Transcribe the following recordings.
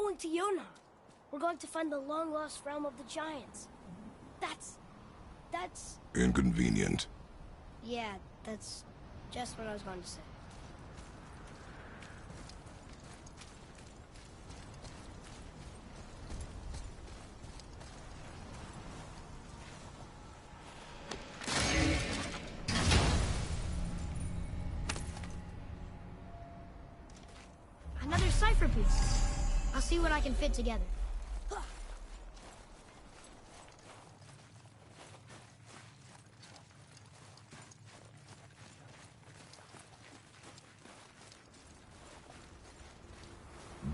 going to Yuna. We're going to find the long-lost realm of the giants. That's... Inconvenient. Yeah, that's just what I was going to say. Another cipher piece. I'll see what I can fit together.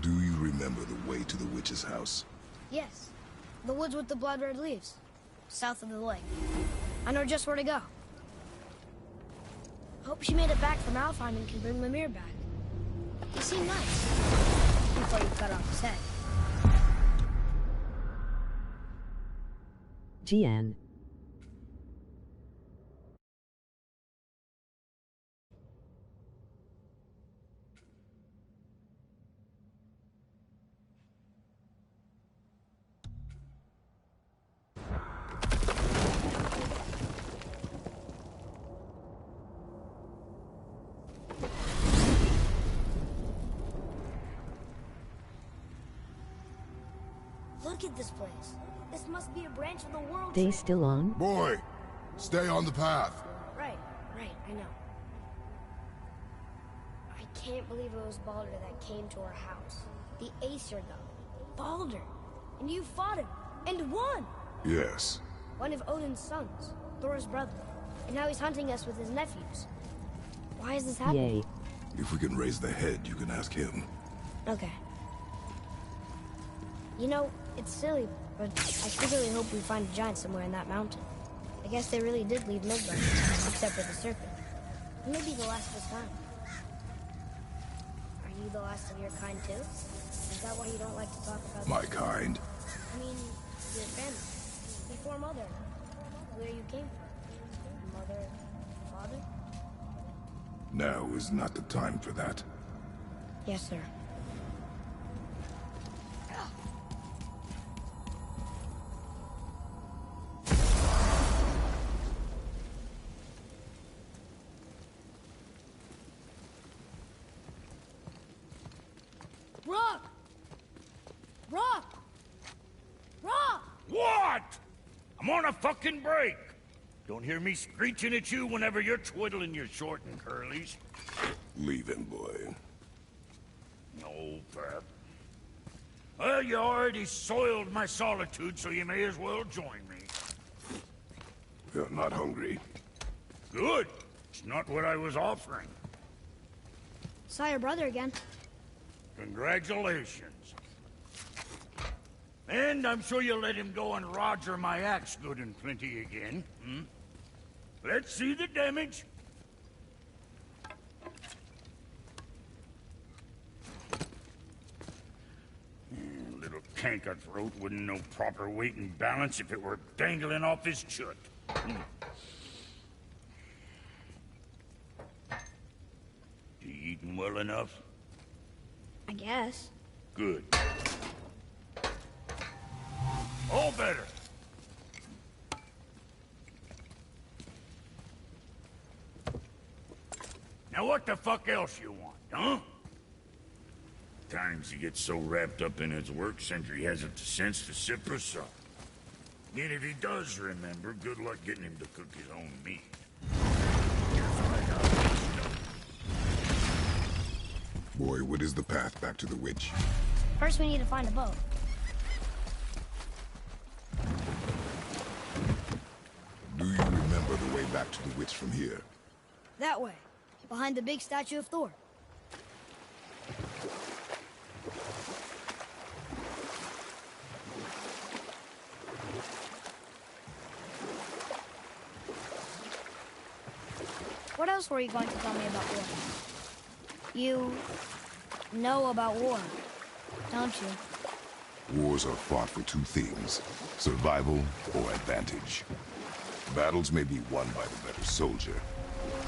Do you remember the way to the witch's house? Yes. The woods with the blood-red leaves. South of the lake. I know just where to go. Hope she made it back from Alfheim and can bring Mimir back. He seemed nice. Before you cut off his head. GN. Look at this place. This must be a branch of the world. They still on? Boy, stay on the path. Right, I know. I can't believe it was Baldur that came to our house. The Aesir god. Baldur. And you fought him. And won! Yes. One of Odin's sons. Thor's brother. And now he's hunting us with his nephews. Why is this happening? Yay. If we can raise the head, you can ask him. Okay. You know, it's silly, but I secretly hope we find a giant somewhere in that mountain. I guess they really did leave Midgard, except for the serpent. It may be the last of his kind. Are you the last of your kind too? Is that why you don't like to talk about My kind? I mean, your family. Before Mother. Where you came from. Mother, father? Now is not the time for that. Yes, sir. Rock! Rock! Rock! What? I'm on a fucking break. Don't hear me screeching at you whenever you're twiddling your short and curlies. Leave him, boy. No, Pep. Well, you already soiled my solitude, so you may as well join me. You're not hungry. Good. It's not what I was offering. Saw your brother again. Congratulations. And I'm sure you'll let him go and roger my axe good and plenty again, hmm? Let's see the damage. Little canker-throat wouldn't know proper weight and balance if it were dangling off his chut. You eating well enough? I guess. Good. All better. Now what the fuck else you want, huh? Times he gets so wrapped up in his work, Sentry hasn't the sense to sip or sup. And if he does remember, good luck getting him to cook his own meat. Boy, what is the path back to the witch? First we need to find a boat. Do you remember the way back to the witch from here? That way. Behind the big statue of Thor. What else were you going to tell me about war? You know about war, don't you? Wars are fought for two things, survival or advantage. Battles may be won by the better soldier.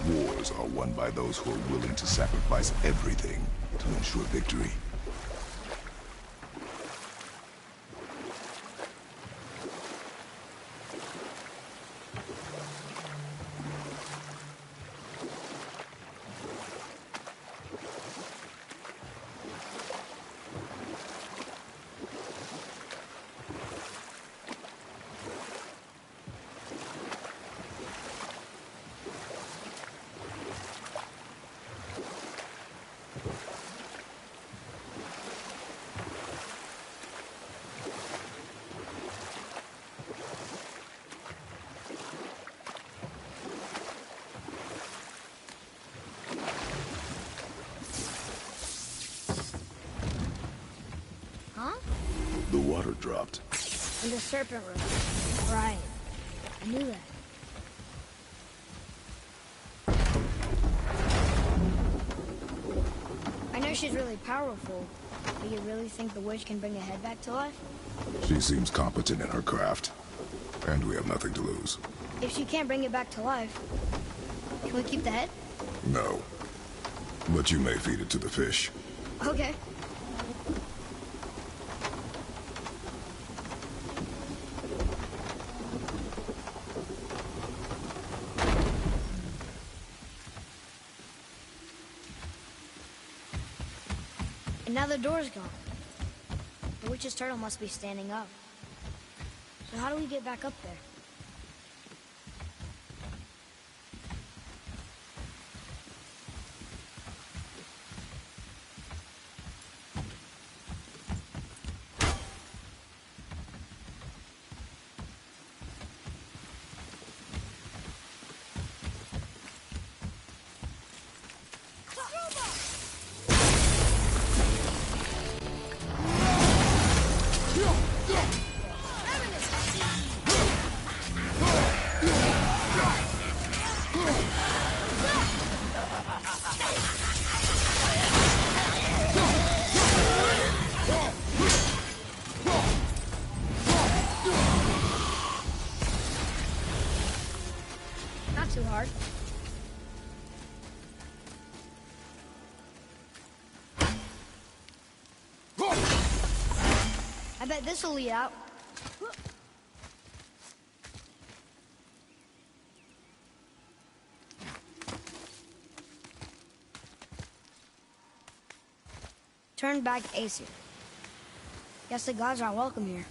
Wars are won by those who are willing to sacrifice everything to ensure victory. have dropped. In the Serpent Room. Right. I knew that. I know she's really powerful, but you really think the witch can bring a head back to life? She seems competent in her craft, and we have nothing to lose. If she can't bring it back to life, can we keep the head? No. But you may feed it to the fish. Okay. And now the door's gone. The witch's turtle must be standing up. So how do we get back up there? Not too hard. I bet this'll lead out. Turn back Aesir. Guess the gods aren't welcome here.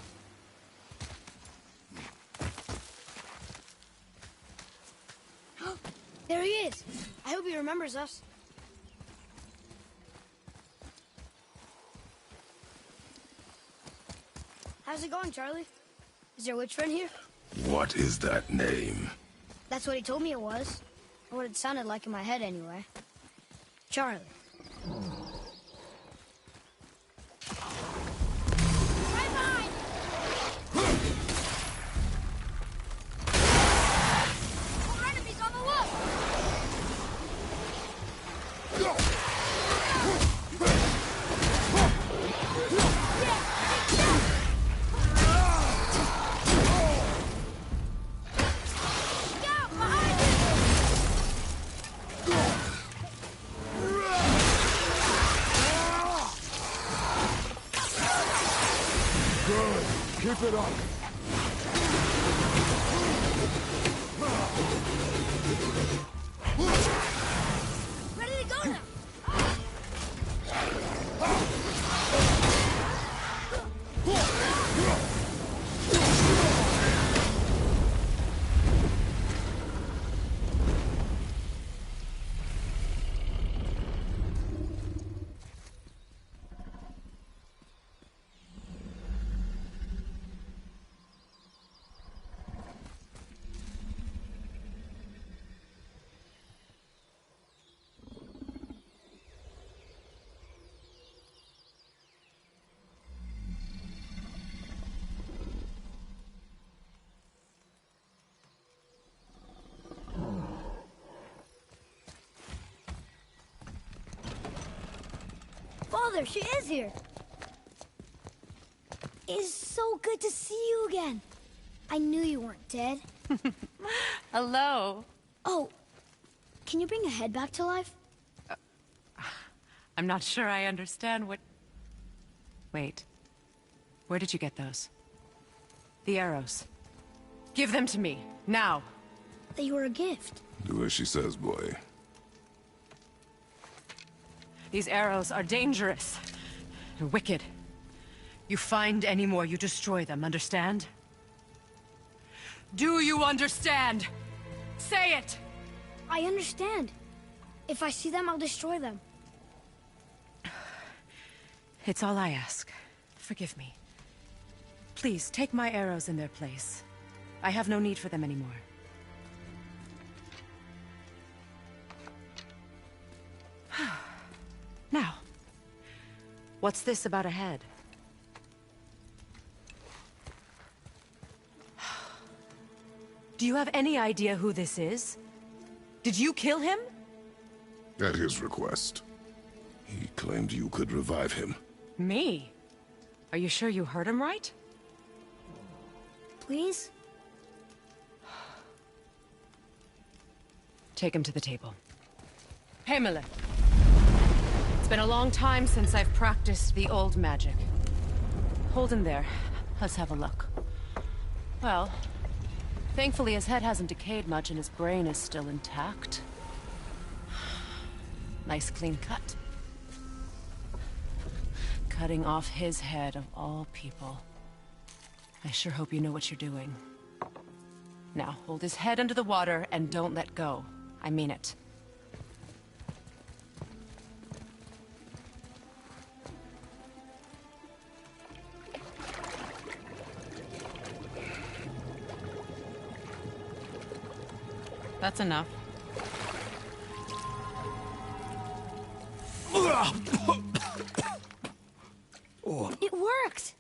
There he is! I hope he remembers us. How's it going, Charlie? Is your witch friend here? What is that name? That's what he told me it was. Or what it sounded like in my head, anyway. Charlie. Right behind! More enemies on the look! Good. Keep it up. Ready to go now! Father, she is here. It's so good to see you again. I knew you weren't dead. Hello. Oh, can you bring a head back to life? I'm not sure I understand what... Wait. Where did you get those? The arrows. Give them to me, now. They were a gift. Do as she says, boy. These arrows are dangerous. And wicked. You find any more, you destroy them, understand? Do you understand? Say it! I understand. If I see them, I'll destroy them. It's all I ask. Forgive me. Please, take my arrows in their place. I have no need for them anymore. Now, what's this about a head? Do you have any idea who this is? Did you kill him? At his request. He claimed you could revive him. Me? Are you sure you heard him right? Please? Take him to the table. Himalith. It's been a long time since I've practiced the old magic. Hold him there. Let's have a look. Well, thankfully his head hasn't decayed much and his brain is still intact. Nice clean cut. Cutting off his head of all people. I sure hope you know what you're doing. Now, hold his head under the water and don't let go. I mean it. That's enough. It worked!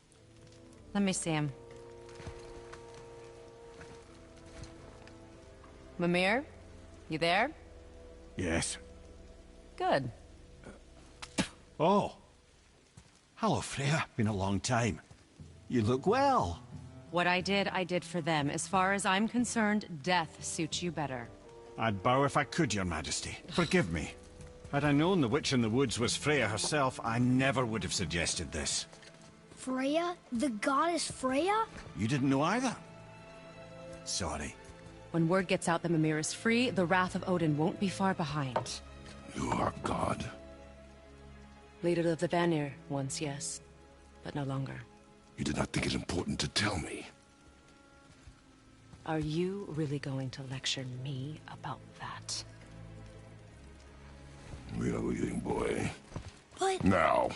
Let me see him. Mimir? You there? Yes. Good. Oh. Hello, Freya. Been a long time. You look well. What I did for them. As far as I'm concerned, death suits you better. I'd bow if I could, Your Majesty. Forgive me. Had I known the witch in the woods was Freya herself, I never would have suggested this. Freya? The goddess Freya? You didn't know either? Sorry. When word gets out that Mimir is free, the wrath of Odin won't be far behind. You are God. Leader of the Vanir, once yes, but no longer. You did not think it important to tell me. Are you really going to lecture me about that? We are leaving, boy. But... Now.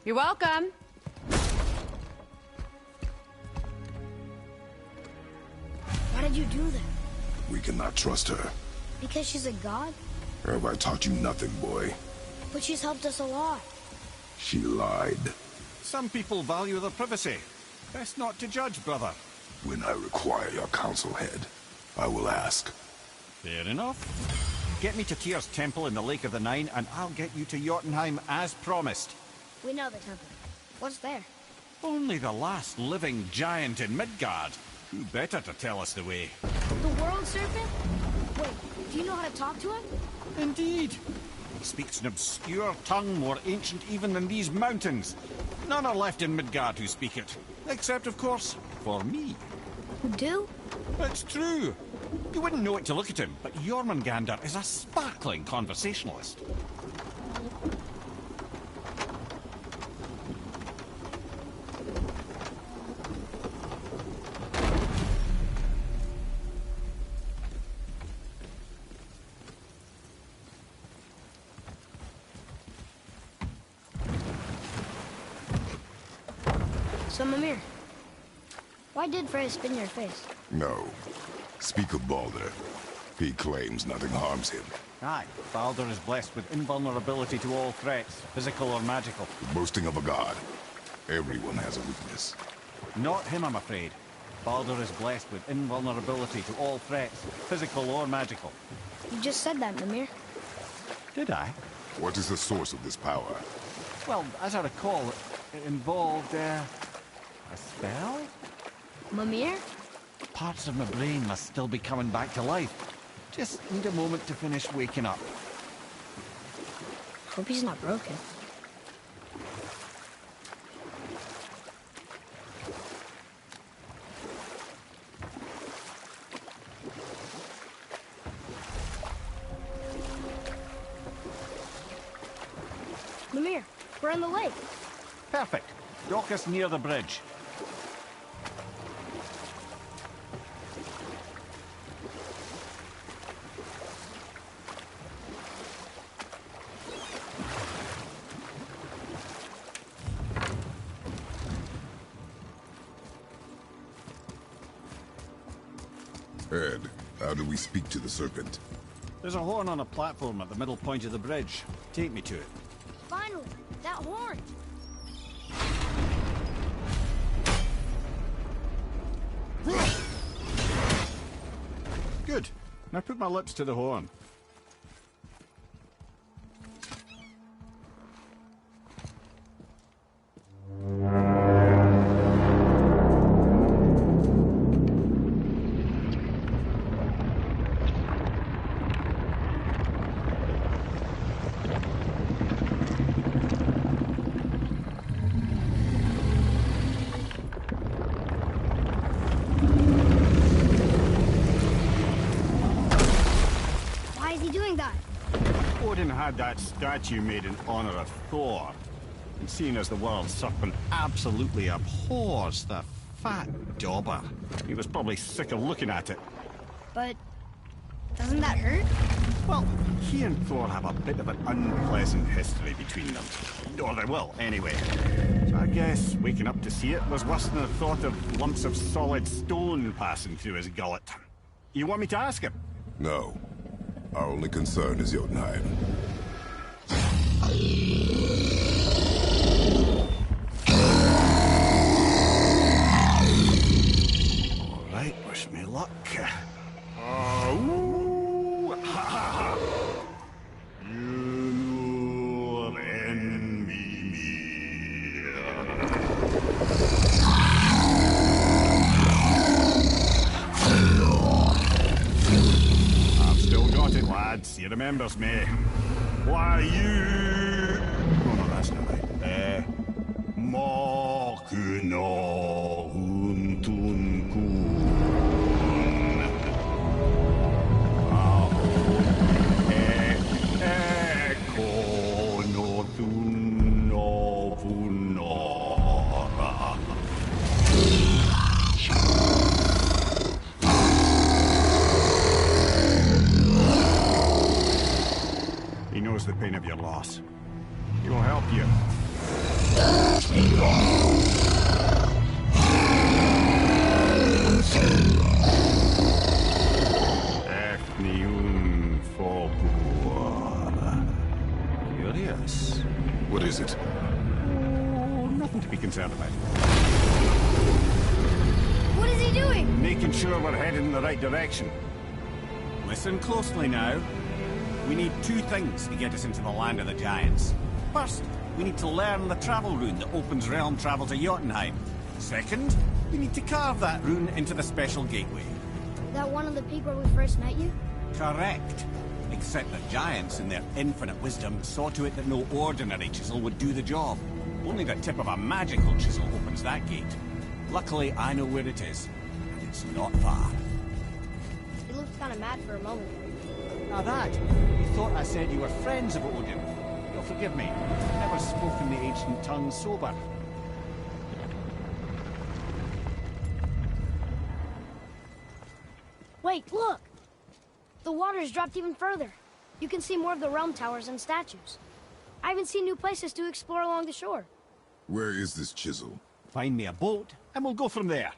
You're welcome. Why did you do that? We cannot trust her. Because she's a god? Have I taught you nothing, boy? But she's helped us a lot. She lied. Some people value their privacy. Best not to judge, brother. When I require your council head, I will ask. Fair enough. Get me to Tyr's temple in the Lake of the Nine, and I'll get you to Jotunheim as promised. We know the temple. What's there? Only the last living giant in Midgard. Who better to tell us the way? The world serpent? Wait, do you know how to talk to him? Indeed. He speaks an obscure tongue more ancient even than these mountains. None are left in Midgard who speak it. Except, of course, for me. Who do? It's true. You wouldn't know it to look at him, but Jormungandr is a sparkling conversationalist. So, Mimir, why did Freya spin your face? No. Speak of Baldur. He claims nothing harms him. Aye, Baldur is blessed with invulnerability to all threats, physical or magical. The boasting of a god. Everyone has a weakness. Not him, I'm afraid. Baldur is blessed with invulnerability to all threats, physical or magical. You just said that, Mimir. Did I? What is the source of this power? Well, as I recall, it involved, a spell? Mimir? Parts of my brain must still be coming back to life. Just need a moment to finish waking up. Hope he's not broken. Mimir, we're on the lake. Perfect. Dock us near the bridge. Ed, how do we speak to the serpent? There's a horn on a platform at the middle point of the bridge. Take me to it. Finally, that horn. Now put my lips to the horn. Why is he doing that? Odin had that statue made in honor of Thor. And seeing as the world serpent absolutely abhors the fat dauber, he was probably sick of looking at it. But doesn't that hurt? Well, he and Thor have a bit of an unpleasant history between them. Or they will, anyway. So I guess waking up to see it was worse than the thought of lumps of solid stone passing through his gullet. You want me to ask him? No. Our only concern is Jotunheim. All right, wish me luck. Ooh, ha, ha, ha. You envy me. I've still got it, lads. He remembers me. Why, you... Oh, no, that's not right. Mokuno Huntunkun. Eko no Tuno Funora. He knows the pain of your loss. He will help you. Efniun Fobur. Curious. What is it? Oh, nothing to be concerned about. What is he doing? Making sure we're headed in the right direction. Listen closely now. We need two things to get us into the land of the giants. First, we need to learn the travel rune that opens realm travel to Jotunheim. Second, we need to carve that rune into the special gateway. That one on the peak where we first met you? Correct. Except the giants, in their infinite wisdom, saw to it that no ordinary chisel would do the job. Only the tip of a magical chisel opens that gate. Luckily, I know where it is. And it's not far. He looked kind of mad for a moment. Now that, you thought I said you were friends of Odin. You'll forgive me. I've never spoken the ancient tongue sober. Wait, look! The water's dropped even further. You can see more of the realm towers and statues. I even see new places to explore along the shore. Where is this chisel? Find me a boat, and we'll go from there.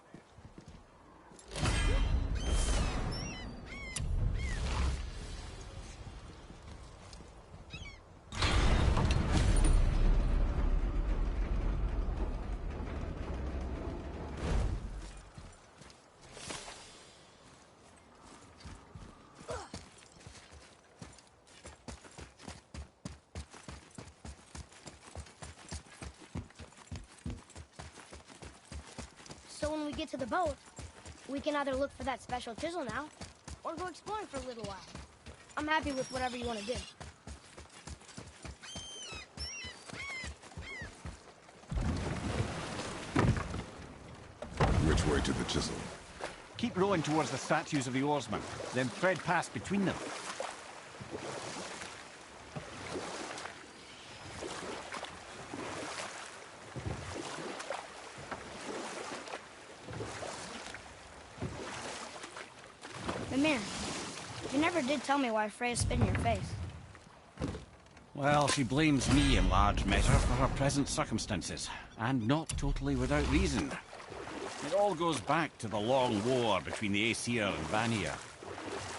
So when we get to the boat, we can either look for that special chisel now, or go exploring for a little while. I'm happy with whatever you want to do. Which way to the chisel? Keep rowing towards the statues of the oarsmen, then thread past between them. Mimir, you never did tell me why Freya spit in your face. Well, she blames me in large measure for her present circumstances, and not totally without reason. It all goes back to the long war between the Aesir and Vanir.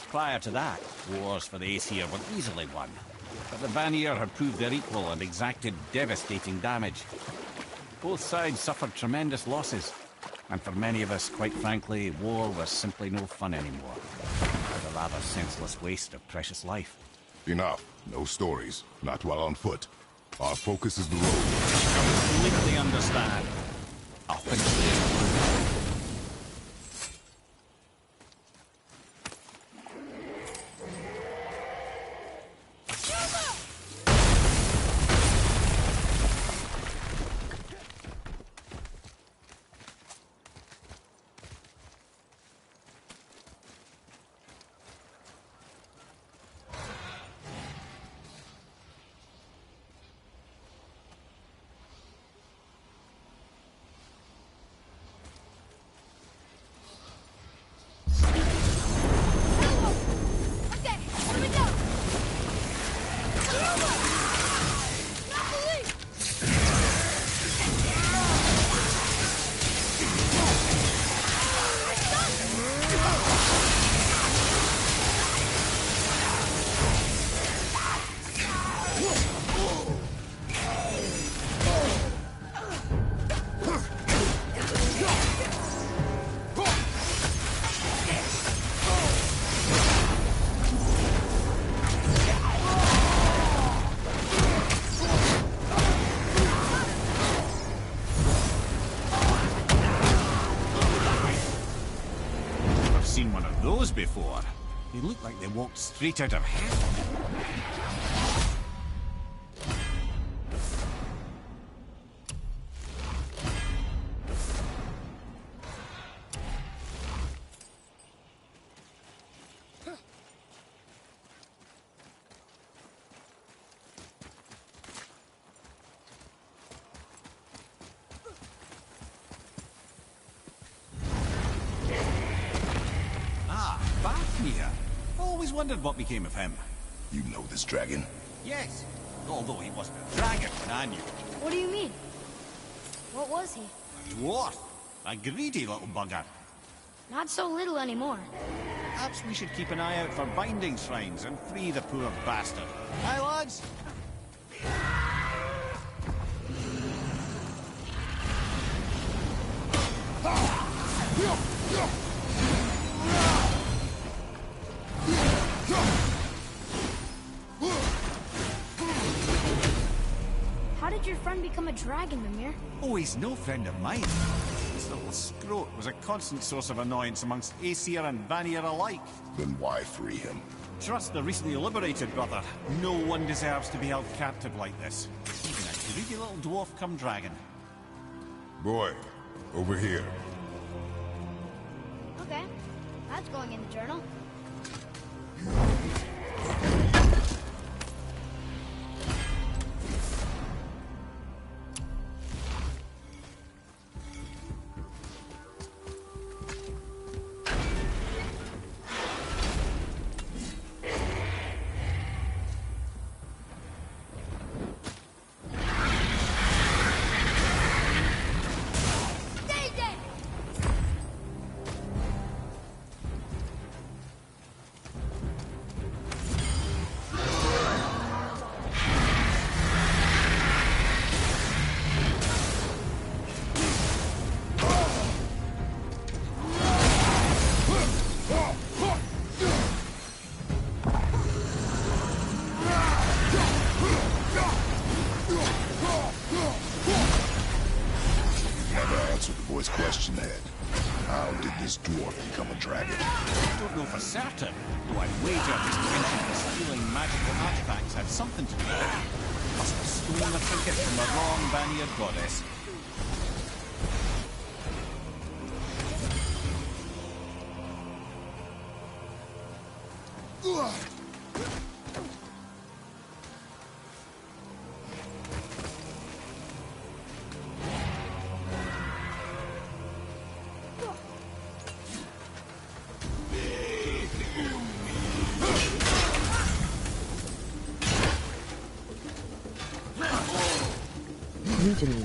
Prior to that, wars for the Aesir were easily won, but the Vanir had proved their equal and exacted devastating damage. Both sides suffered tremendous losses, and for many of us, quite frankly, war was simply no fun anymore. The a rather senseless waste of precious life. Enough. No stories. Not while on foot. Our focus is the road. I completely understand. I'll finish this. Before. They look like they walked straight out of hell. Always wondered what became of him. You know this dragon? Yes, although he wasn't a dragon when I knew him. What do you mean? What was he? A dwarf. A greedy little bugger. Not so little anymore. Perhaps we should keep an eye out for binding shrines and free the poor bastard. Aye, lads? How did your friend become a dragon, Mimir? Oh, he's no friend of mine. This little scrote was a constant source of annoyance amongst Aesir and Vanir alike. Then why free him? Trust the recently liberated, brother. No one deserves to be held captive like this. Even a greedy little dwarf come dragon. Boy, over here. Okay, that's going in the journal. Question head. How did this dwarf become a dragon? I don't know for certain, though I'd wager his penchant for stealing magical artifacts had something to do with it. Must have stolen a trinket from the wrong Vanir goddess. Mutiny.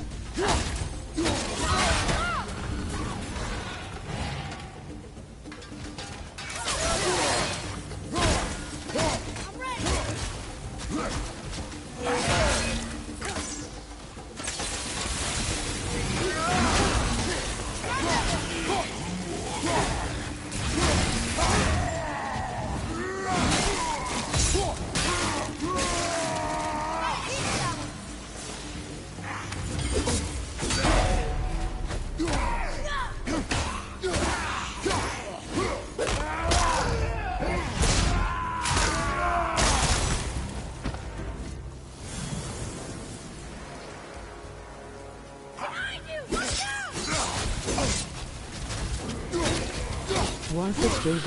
Warford JB.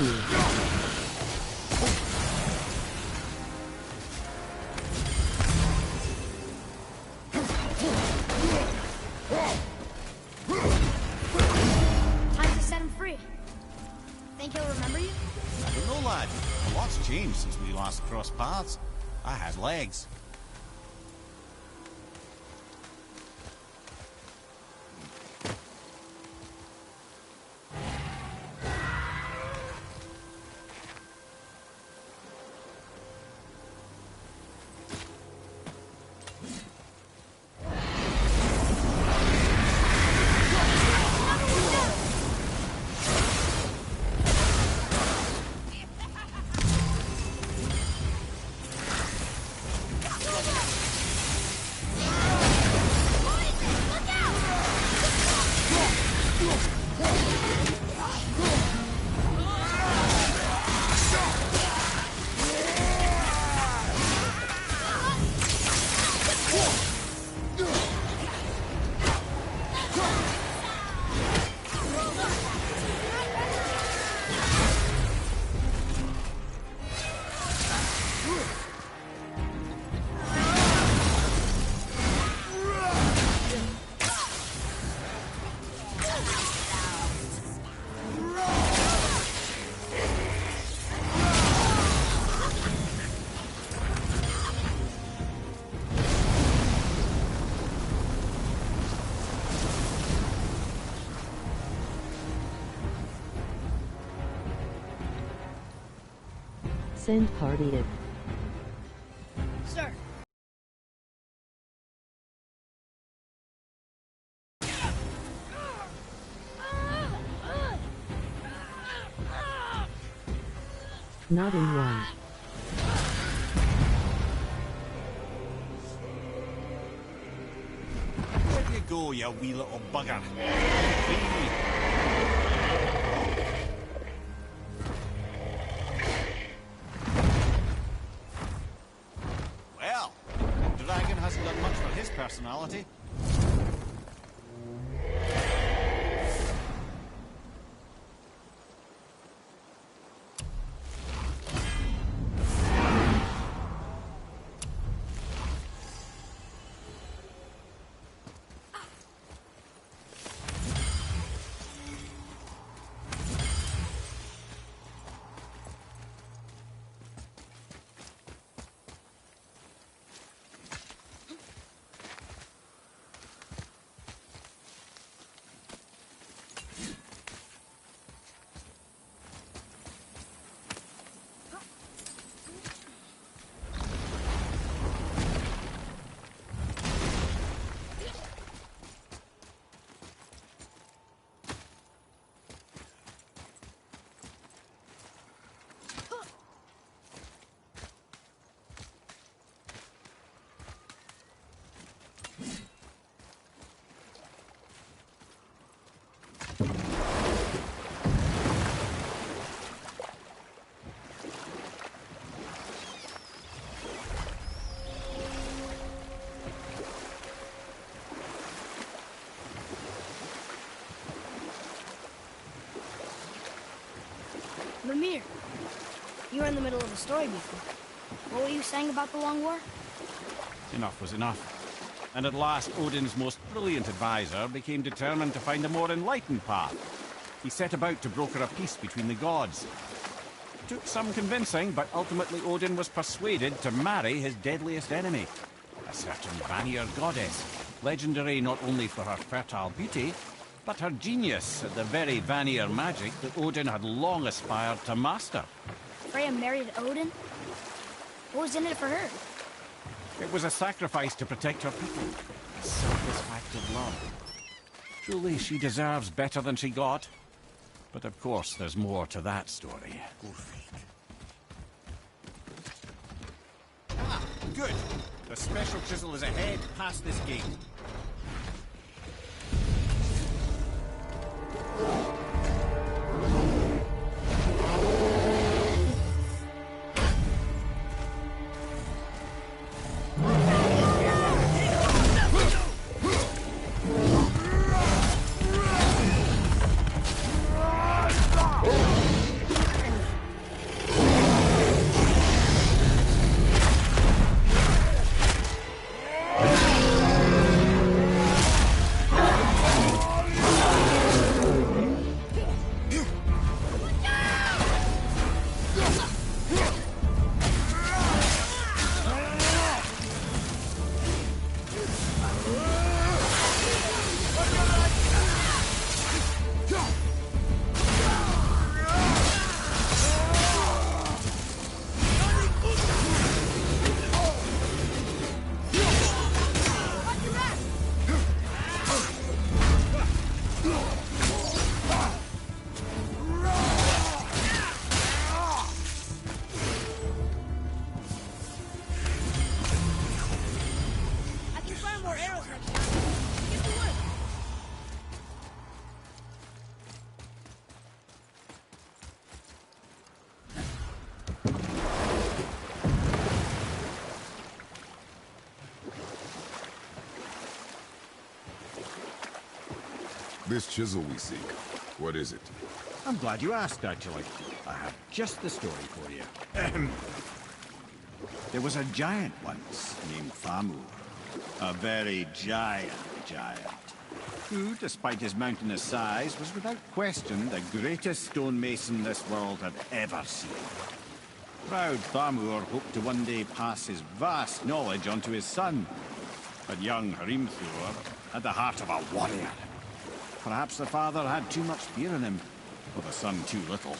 Time to set him free. Think he'll remember you? I don't know, lad. A lot's changed since we last crossed paths. I had legs. Send party in. Sir. Not in one. Where you go, you wee little bugger? Free. Well, the dragon hasn't done much for his personality. Mimir, you were in the middle of a story before. What were you saying about the Long War? Enough was enough. And at last, Odin's most brilliant advisor became determined to find a more enlightened path. He set about to broker a peace between the gods. It took some convincing, but ultimately Odin was persuaded to marry his deadliest enemy, a certain Vanir goddess, legendary not only for her fertile beauty, but her genius at the very Vanir magic that Odin had long aspired to master. Freya married Odin? What was in it for her? It was a sacrifice to protect her people. A selfless act of love. Truly, she deserves better than she got. But of course, there's more to that story. Ah, good. The special chisel is ahead past this gate. This chisel we seek, what is it? I'm glad you asked, actually. I have just the story for you. There was a giant once named Thamur. A very giant, who, despite his mountainous size, was without question the greatest stonemason this world had ever seen. Proud Thamur hoped to one day pass his vast knowledge on to his son. But young Hrimthur had the heart of a warrior. Perhaps the father had too much fear in him, or the son too little.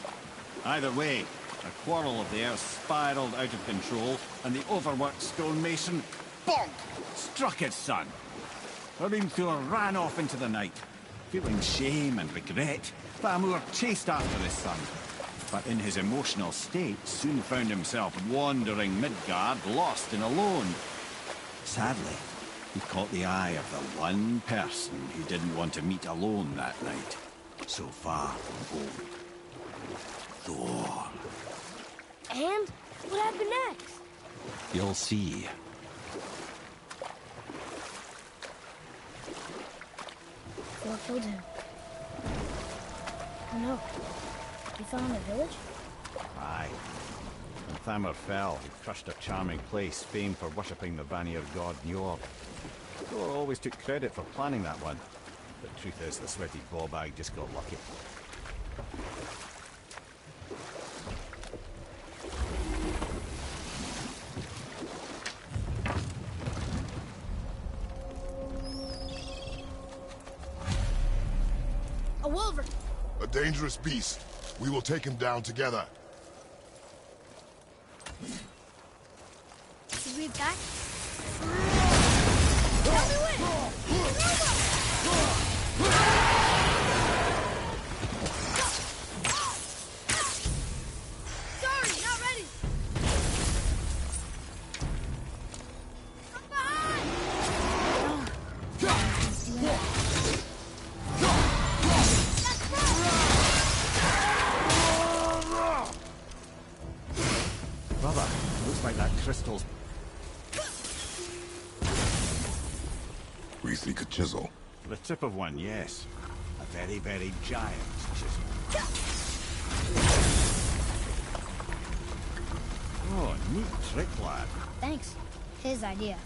Either way, a quarrel of theirs spiraled out of control, and the overworked stonemason, bonk, struck his son. Hrimthur ran off into the night. Feeling shame and regret, Thamur chased after his son. But in his emotional state, soon found himself wandering Midgard, lost and alone. Sadly, he caught the eye of the one person he didn't want to meet alone that night. So far from home. Thor. And what happened next? You'll see. Thor killed him. Oh no. He fell in the village? Aye. When Thamur fell, he crushed a charming place famed for worshipping the Vanir god Njord. Thor always took credit for planning that one. The truth is, the sweaty ballbag just got lucky. A wolverine! A dangerous beast. We will take him down together. Should we attack? Tell me when! Sorry, not ready! From behind! Brother, looks like that crystal's... We seek a chisel. The tip of one, yes. A very, very giant chisel. Oh, neat trick, lad. Thanks. His idea.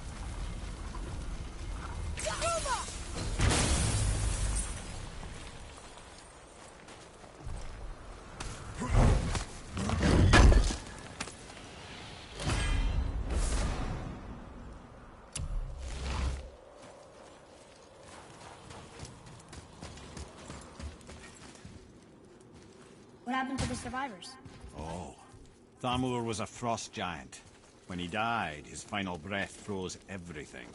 What happened to the survivors? Oh. Thamur was a frost giant. When he died, his final breath froze everything.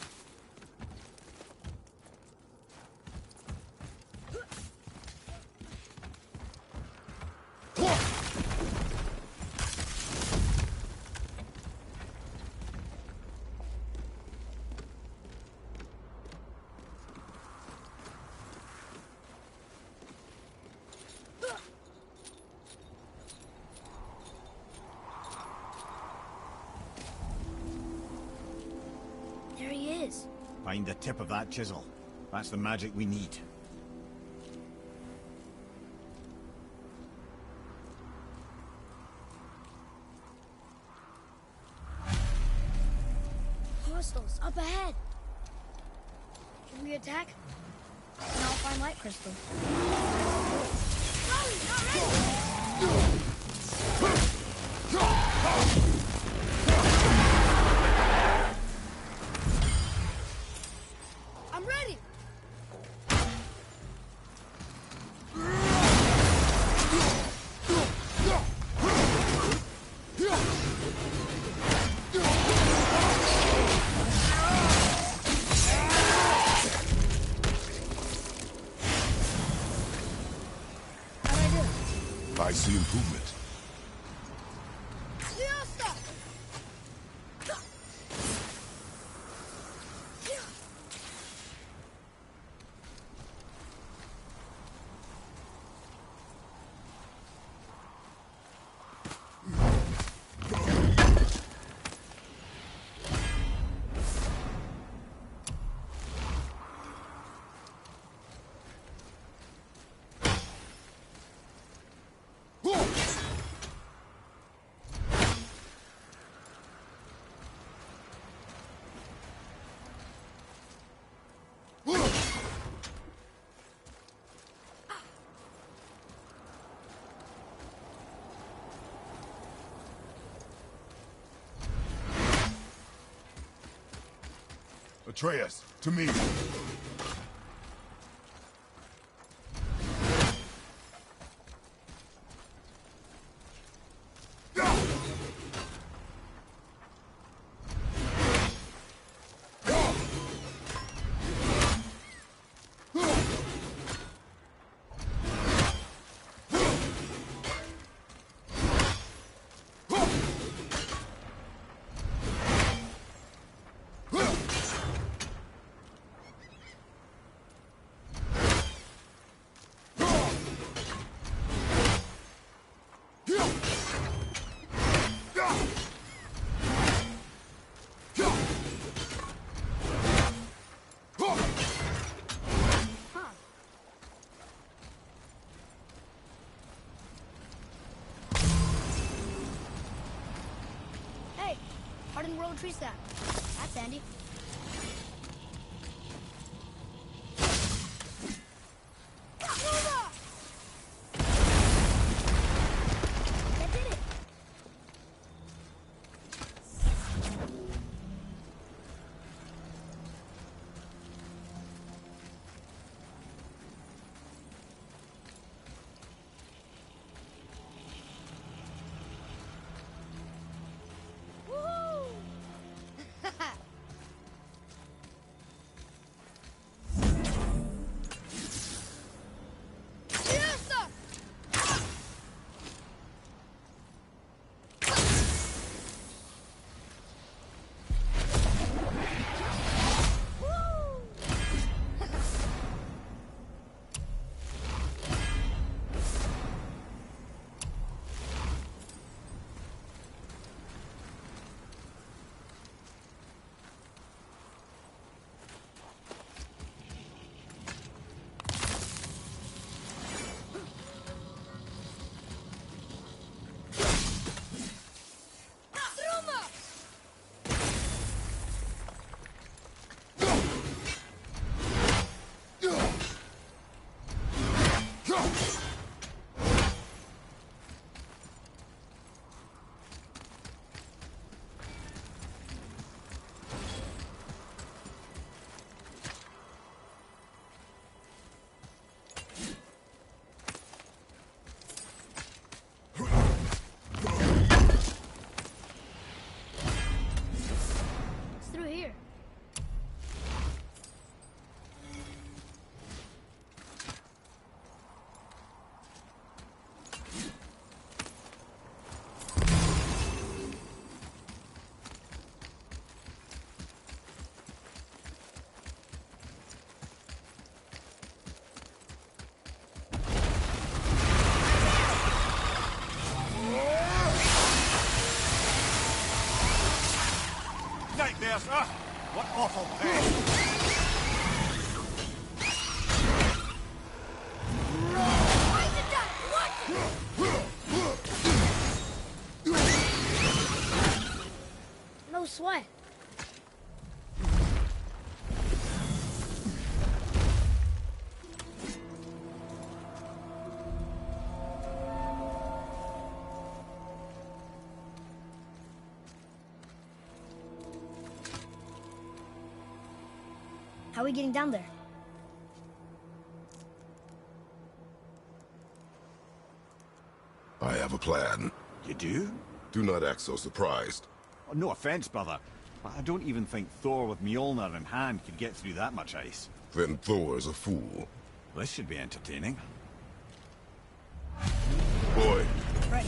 There he is. Find the tip of that chisel. That's the magic we need. Crystals up ahead. Should we attack? And I'll find light crystal. Chloe, not ready! I'm ready! How'd I do? I see improvement. Fiesta! Atreus, to me. Hey, hardened roller tree sap. That's handy. That did it. Woohoo! Yes, sir! Woo! Truma! It's through here. Nightmares, huh? What awful pain! Why is it done? What? No sweat. How are we getting down there? I have a plan. You do? Do not act so surprised. Oh, no offense, brother, but I don't even think Thor with Mjolnir in hand could get through that much ice. Then Thor's a fool. This should be entertaining. Boy, Right.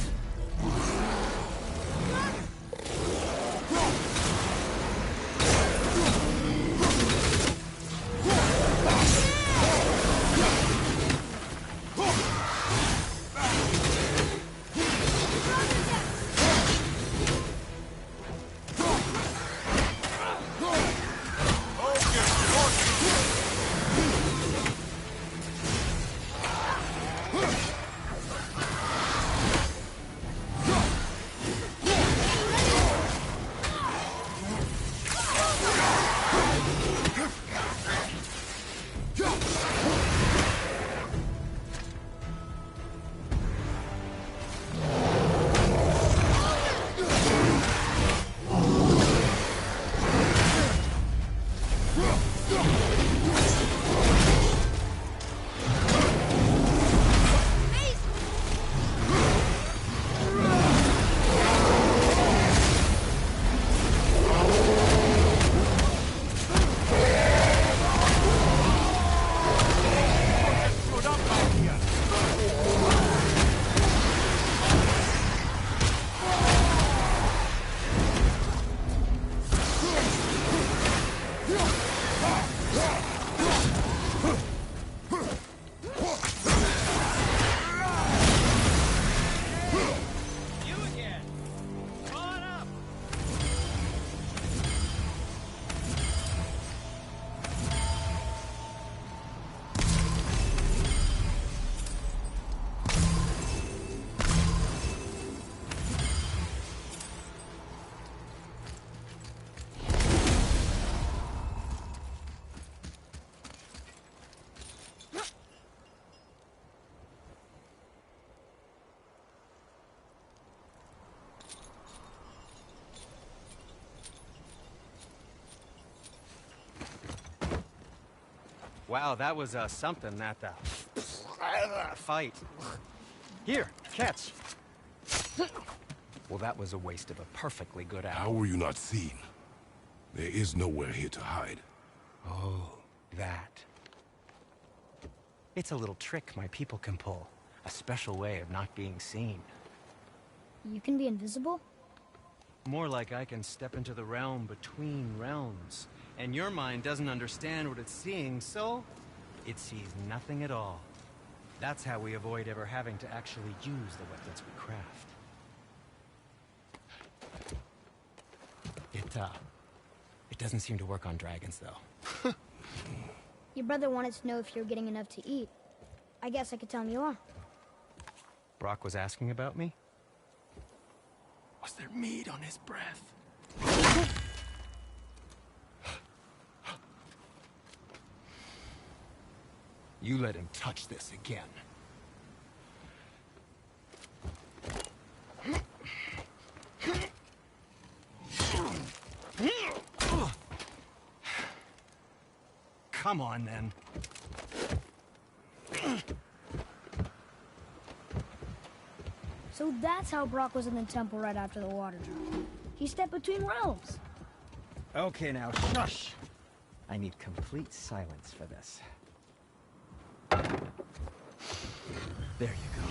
Wow, that was something, that fight. Here, catch. Well, that was a waste of a perfectly good How hour. were you not seen? There is nowhere here to hide. Oh, that. It's a little trick my people can pull. A special way of not being seen. You can be invisible? More like I can step into the realm between realms. And your mind doesn't understand what it's seeing, so it sees nothing at all. That's how we avoid ever having to actually use the weapons we craft. It doesn't seem to work on dragons, though. Your brother wanted to know if you're getting enough to eat. I guess I could tell him you are. Brock was asking about me? Was there meat on his breath? You let him touch this again. Come on, then. So that's how Brock was in the temple right after the water drop. He stepped between realms. Okay, now, shush! I need complete silence for this. There you go.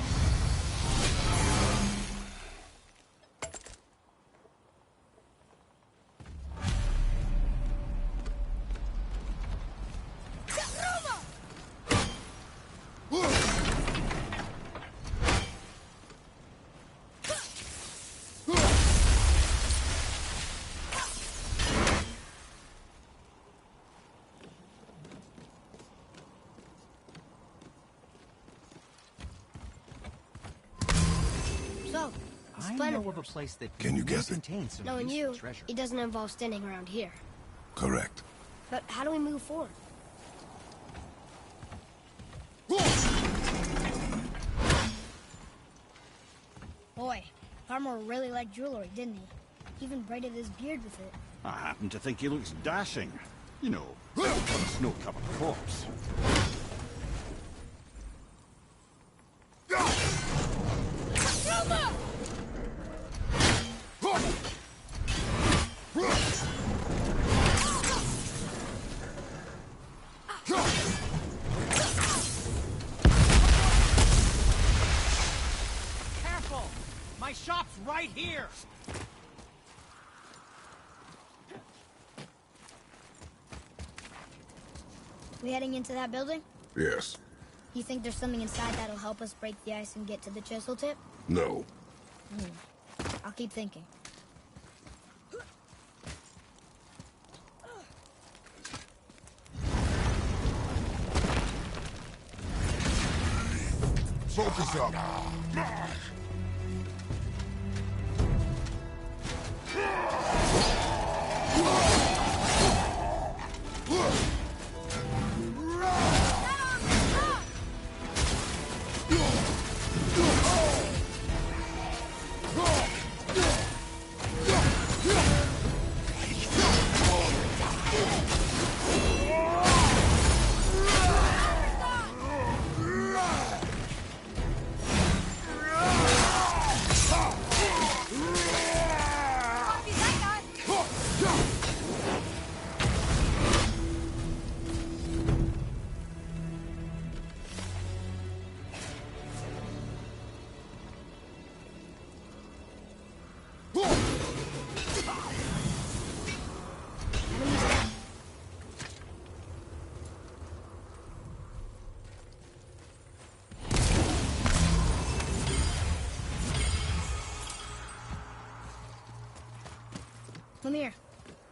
So, I know of a place that Can you guess it? contains some knowing useful you, treasure. it doesn't involve standing around here. Correct. But how do we move forward? Boy, Farmer really liked jewelry, didn't he? He even braided his beard with it. I happen to think he looks dashing. You know, like a snow-covered corpse. Careful! My shop's right here! We heading into that building? Yes. You think there's something inside that'll help us break the ice and get to the chisel tip? No. I'll keep thinking. Focus up. Mimir,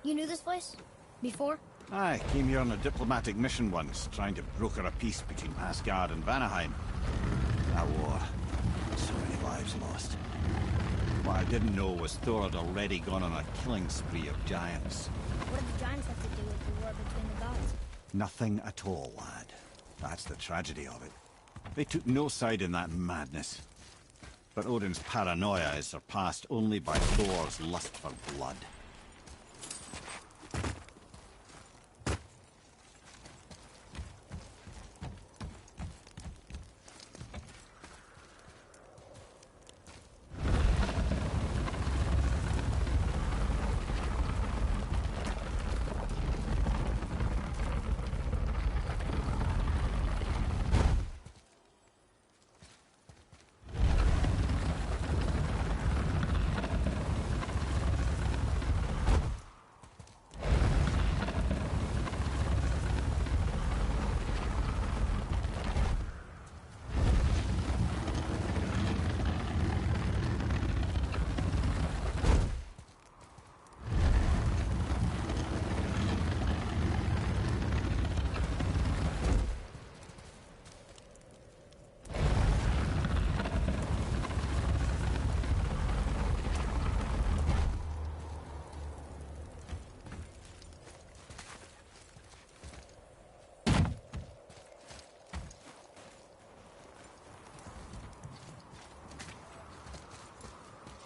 you knew this place? Before? I came here on a diplomatic mission once, trying to broker a peace between Asgard and Vanaheim. That war. So many lives lost. What I didn't know was Thor had already gone on a killing spree of giants. What did the giants have to do with the war between the gods? Nothing at all, lad. That's the tragedy of it. They took no side in that madness. But Odin's paranoia is surpassed only by Thor's lust for blood.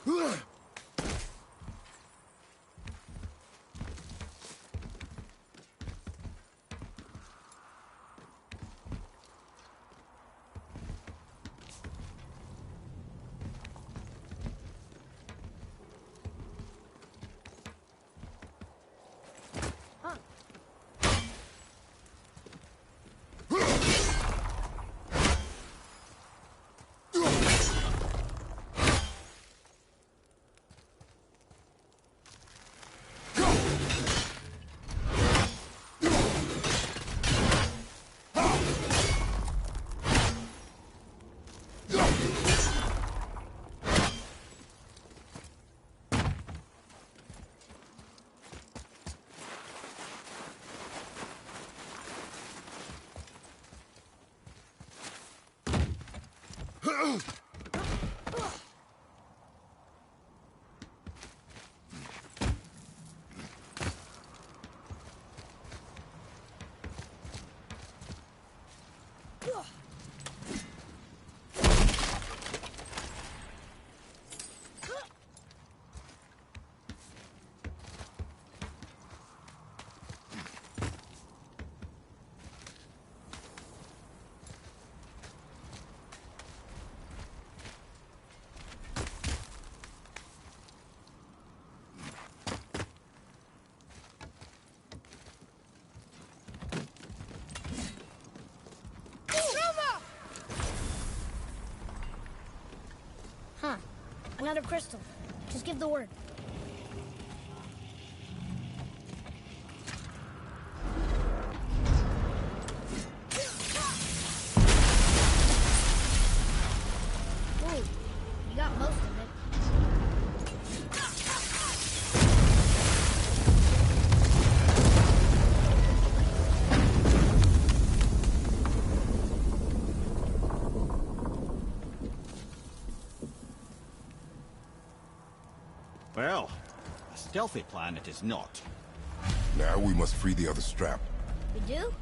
Huh. Another crystal. Just give the word. Ooh, you got most of it. Well, a stealthy plan it is not. Now we must free the other strap. We do?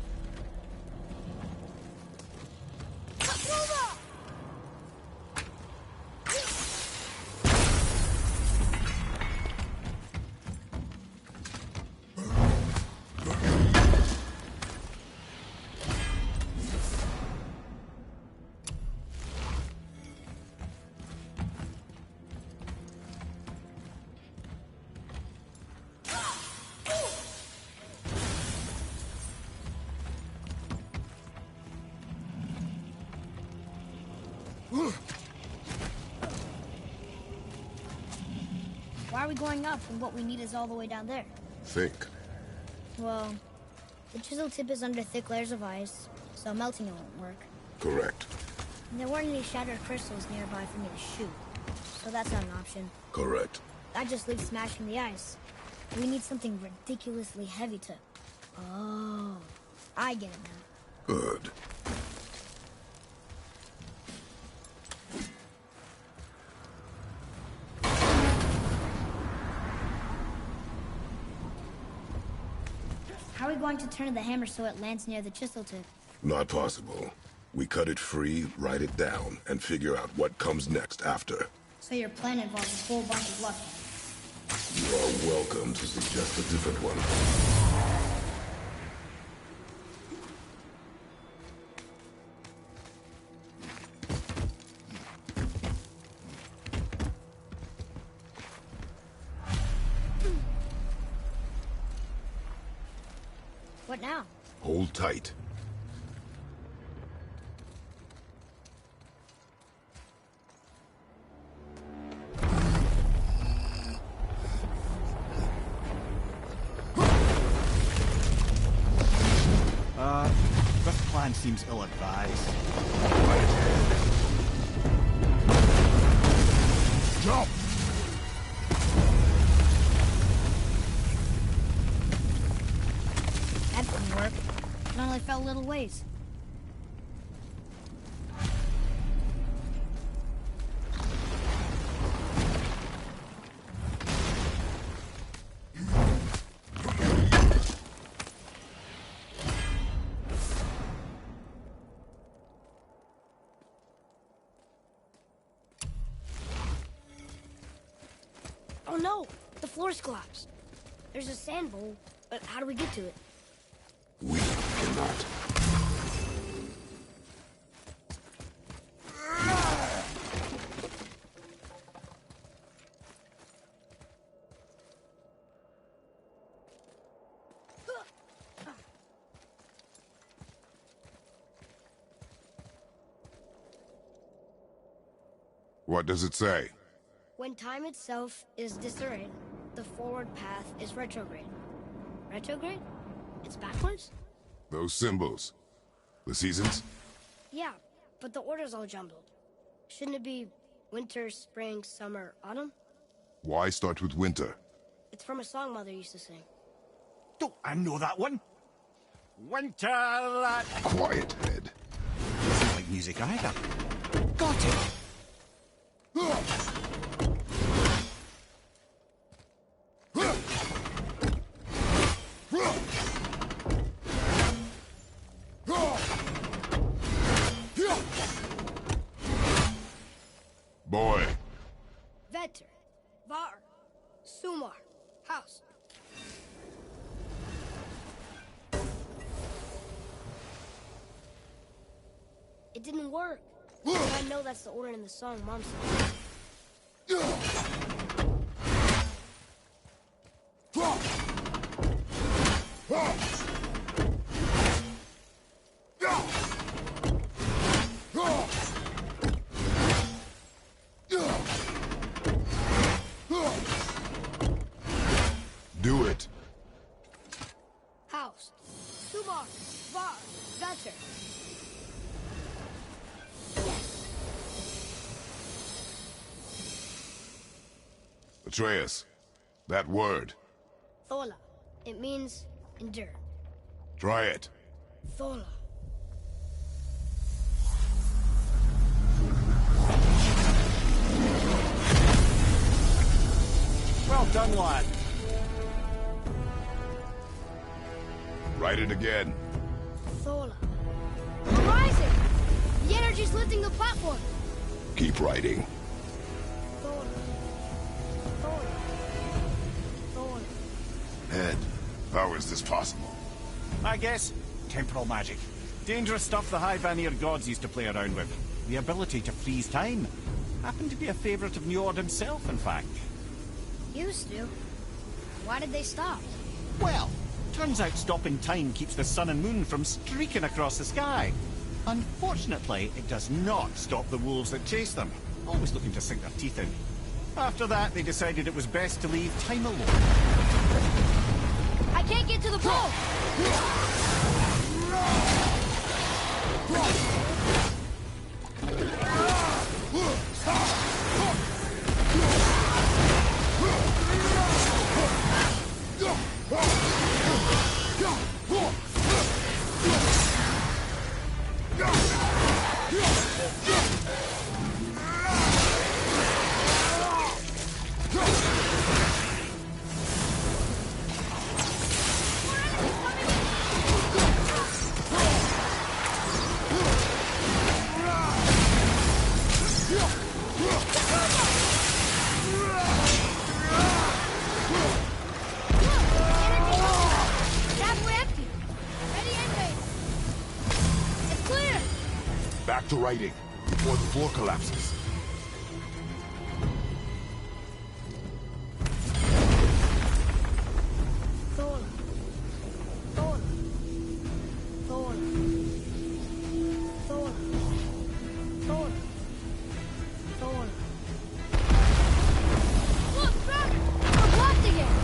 Why are we going up when what we need is all the way down there? Think. Well, the chisel tip is under thick layers of ice, so melting it won't work. Correct. And there weren't any shattered crystals nearby for me to shoot, so that's not an option. Correct. That just leaves smashing the ice. We need something ridiculously heavy to... Oh, I get it now. Good. How are we going to turn the hammer so it lands near the chisel tip? Not possible. We cut it free, write it down, and figure out what comes next after. So your plan involves a whole bunch of luck. You are welcome to suggest a different one. What now? Hold tight. This plan seems ill-advised. Jump! That didn't work. It only fell little ways. Oh no! The floor's collapsed. There's a sand bowl, but how do we get to it? We cannot. What does it say? When time itself is disarrayed, the forward path is retrograde. Retrograde? It's backwards? Those symbols. The seasons? Yeah, but the order's all jumbled. Shouldn't it be winter, spring, summer, autumn? Why start with winter? It's from a song Mother used to sing. Don't I know that one? Winter that... Quiet, Head. Doesn't like music either. Got it! Boy. Vetter, Var, Sumar, House. It didn't work. But I know that's the order in the song Mom sang. Do it. House, Sumar, Var, Vetter. Atreus, that word. Thola. It means endure. Try it. Thola. Well done, lad. Write it again. Thola. We're rising! The energy's lifting the platform. Keep writing. Thola. Thola. Thola. Head, how is this possible? I guess temporal magic. Dangerous stuff the High Vanir gods used to play around with. The ability to freeze time. Happened to be a favourite of Njord himself, in fact. Used to. Why did they stop? Well, turns out stopping time keeps the sun and moon from streaking across the sky. Unfortunately, it does not stop the wolves that chase them, always looking to sink their teeth in. After that, they decided it was best to leave time alone. I can't get to the pole! Back to writing, before the floor collapses. Thola. Thola. Thola. Thola. Thola. Thola. Look, Dragon! We're blocked again!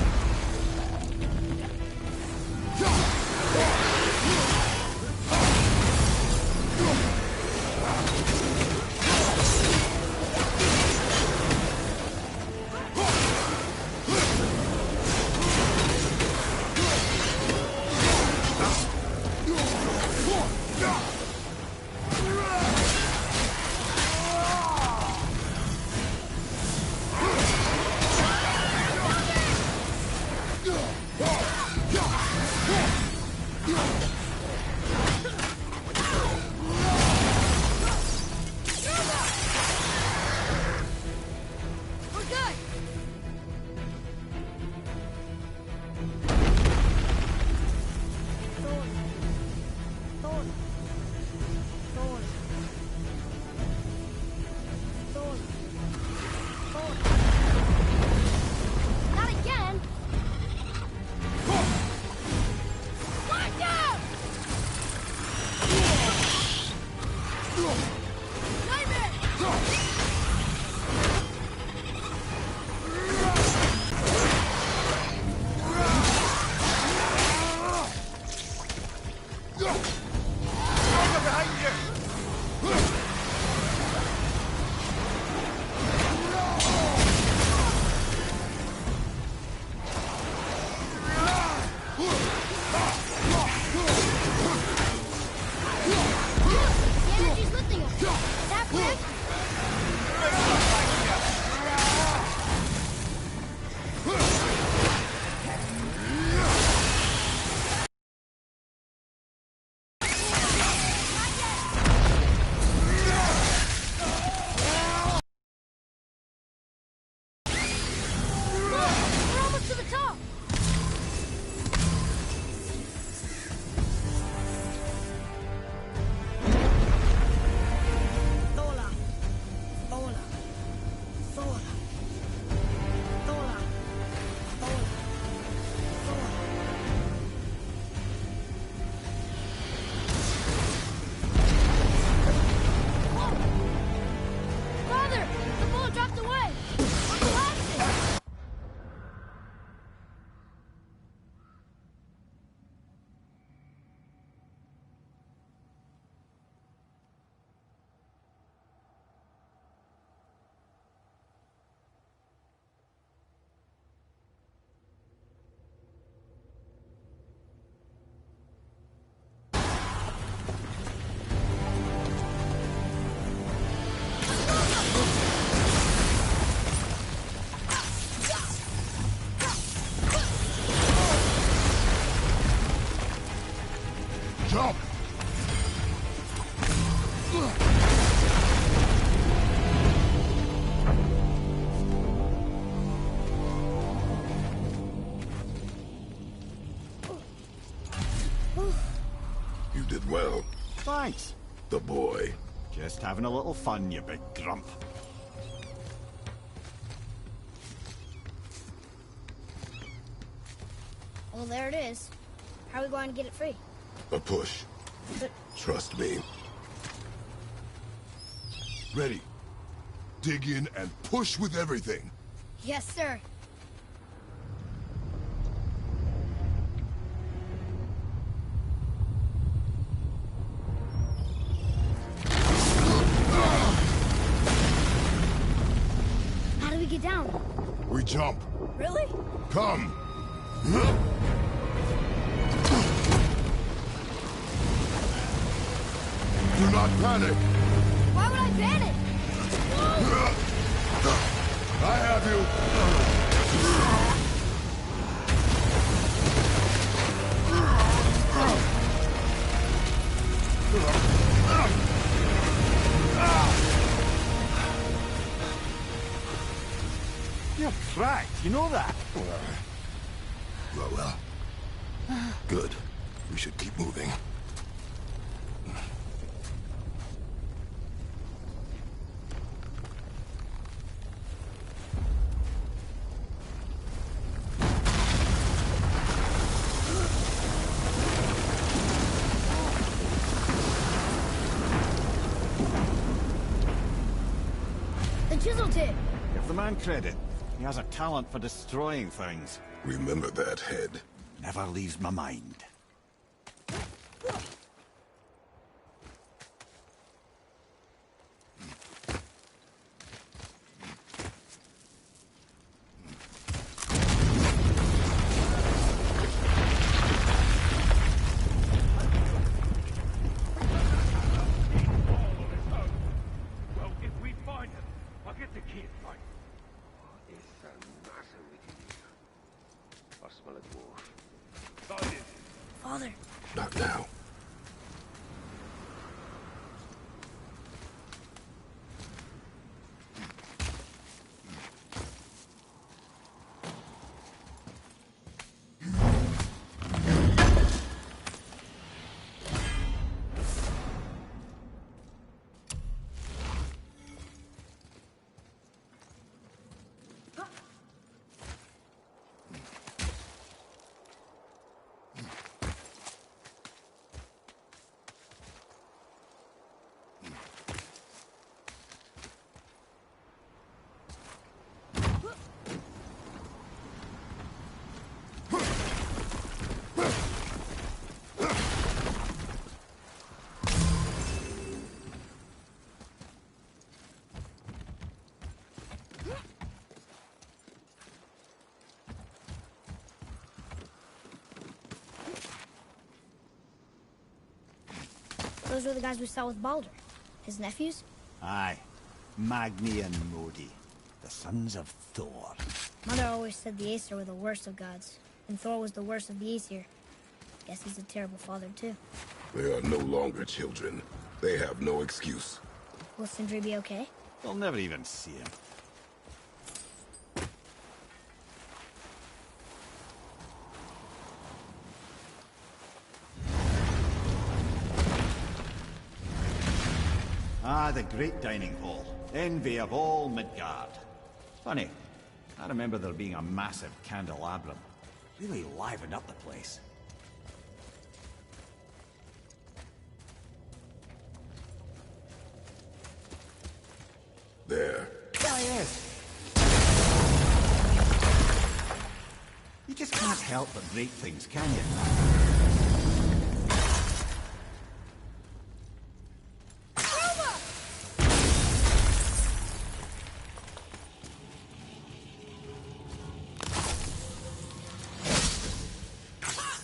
well. Thanks. The boy. Just having a little fun, you big grump. Well, there it is. How are we going to get it free? A push. But Trust me. Ready. Dig in and push with everything. yes, sir. How do we get down? We jump. Really? Come. Do not panic. Why would I panic? I have you. You're cracked, you know that? Well. Good. We should keep moving. The chisel tip. Give the man credit. He has a talent for destroying things. Remember that head. Never leaves my mind. Well, if we find him, I'll get the kid, right? What is the matter with you? I smell a dwarf. Father. Not now. Those were the guys we saw with Baldur. His nephews? Aye. Magni and Modi. The sons of Thor. Mother always said the Aesir were the worst of gods, and Thor was the worst of the Aesir. Guess he's a terrible father, too. They are no longer children. They have no excuse. Will Sindri be okay? They'll never even see him. Ah, the great dining hall. Envy of all Midgard. Funny, I remember there being a massive candelabrum. Really livened up the place. There. There he is. You just can't help but break things, can you?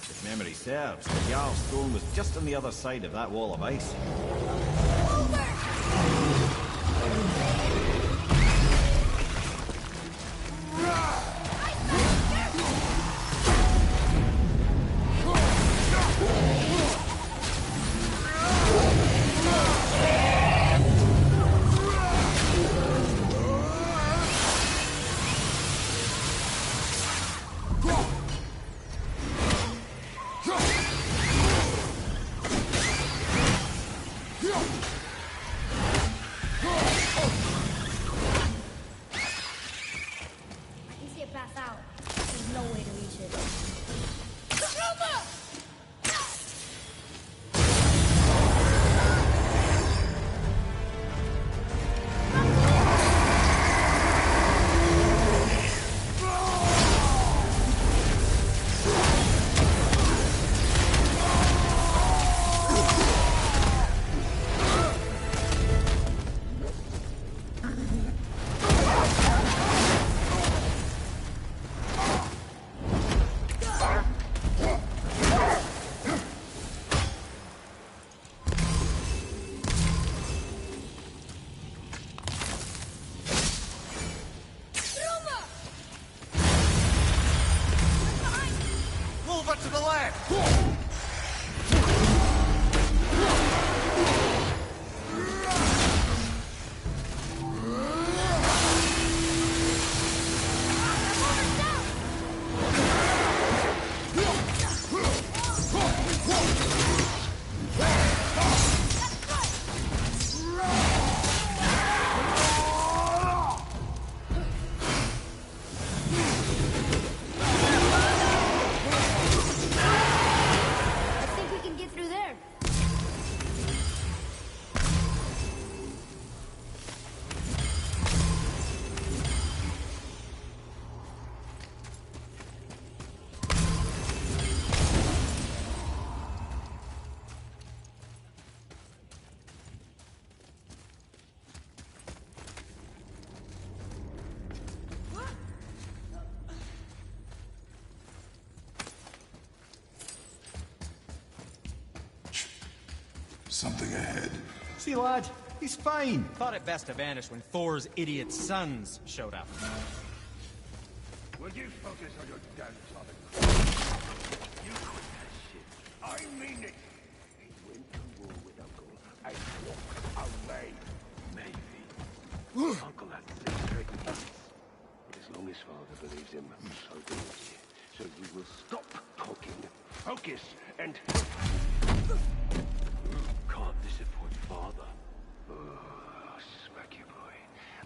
If memory serves, the Jarl's throne was just on the other side of that wall of ice. I think we can get through there. Something ahead. See, lad, he's fine. Thought it best to vanish when Thor's idiot sons showed up. Will you focus on your damn topic? You quit that shit. I mean it. He went to war with Uncle and walked away. Maybe. Uncle has 6 straight months. But as long as Father believes him, so do we. So you will stop talking, focus, and... Can't disappoint Father. Oh, smack you, boy.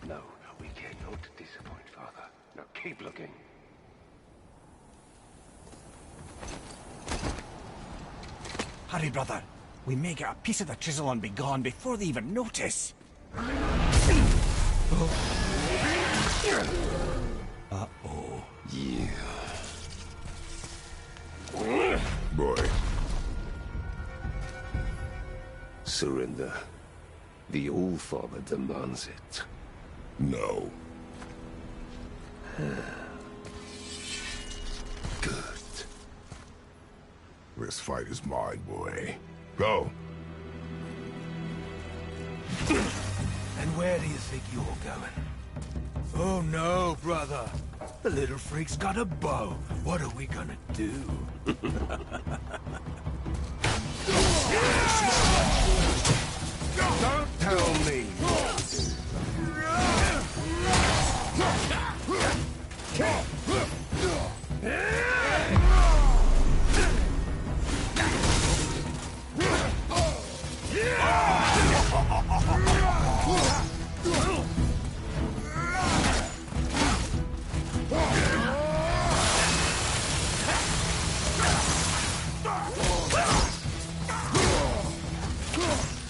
No, we cannot disappoint Father. Now keep looking. Hurry, brother. We may get a piece of the chisel and be gone before they even notice. Uh-oh. Yeah. Boy. Surrender. The All-Father demands it. No. Good. This fight is mine, boy. Go. And where do you think you're going? Oh no, brother. The little freak's got a bow. What are we gonna do? Don't tell me.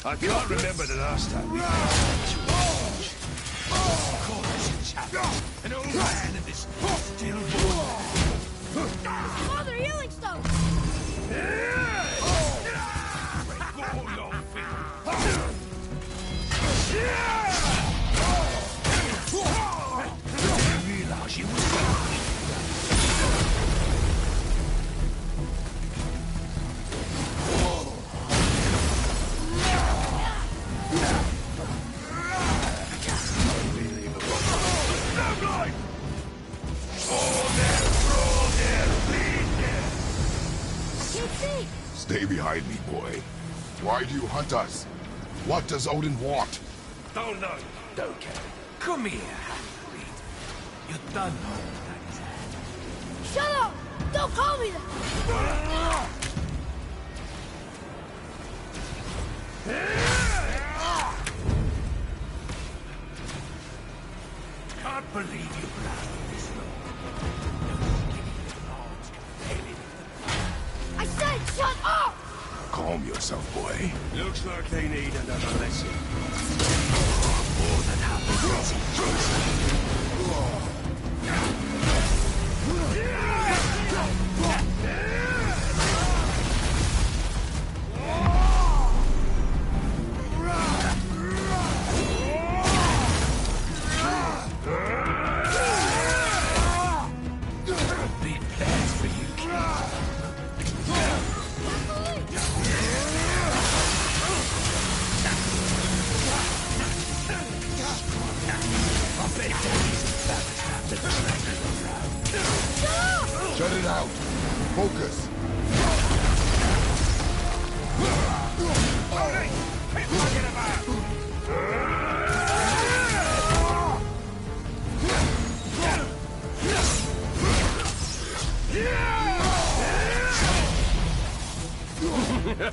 I can't remember the last time we An old man in this still Father, healing stone! realize you was Stay behind me, boy. Why do you hunt us? What does Odin want? Don't know. Don't care. Come here, half-breed. You done know that. Shut up! Don't call me that! Can't believe you lasted this long. I said shut up! Calm yourself, boy. Looks like they need another lesson. More than happy. Big plans for you, kid. Shut it out. Focus. Your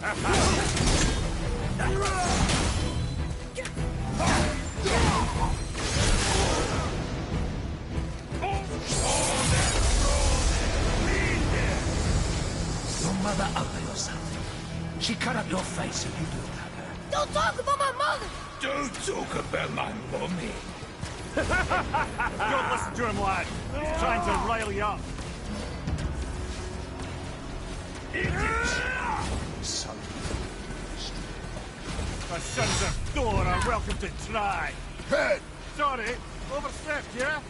mother ugly or something? She cut up your face and you do that. Don't talk about my mother! Don't talk about my mommy. Don't listen to him, lad. He's trying to rile you up. Son. My sons of Thor are welcome to try. Head! Sorry, overstepped, yeah?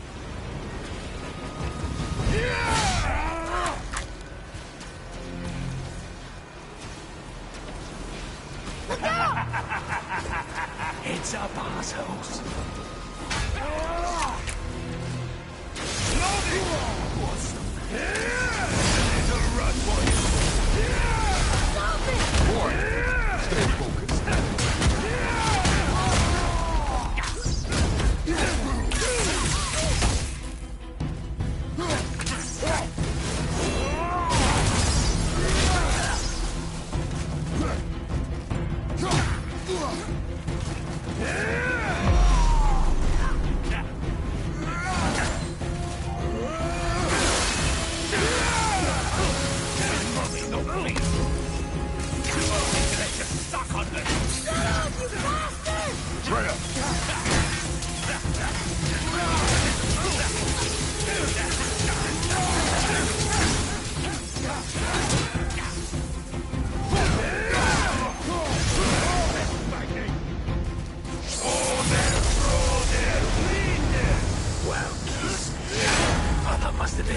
Heads up, assholes. What's the little run, boy? Boy, stay focused.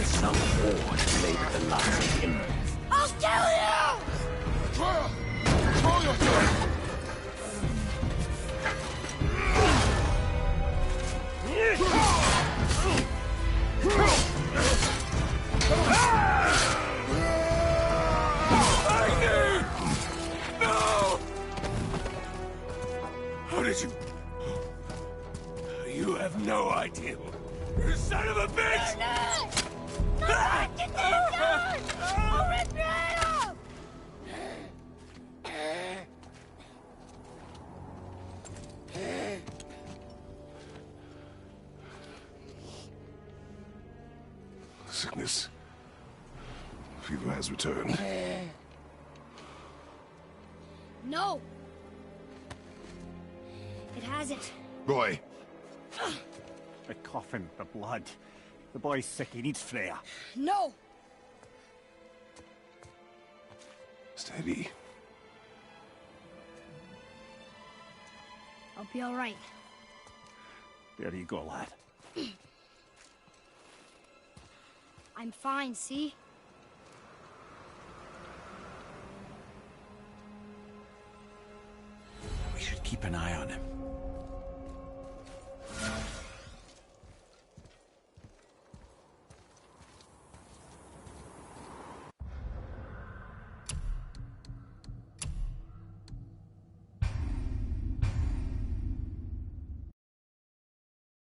Some war to make the last of him. I'll kill you! Troya! Control yourself! No! How did you... You have no idea. You son of a bitch! Get this gun! I'll rip your head off! Sickness. Fever has returned. No! It hasn't. Roy, The coffin, the blood. The boy's sick, he needs Freya. No! steady. I'll be alright. There you go, lad. I'm fine, see? We should keep an eye on him.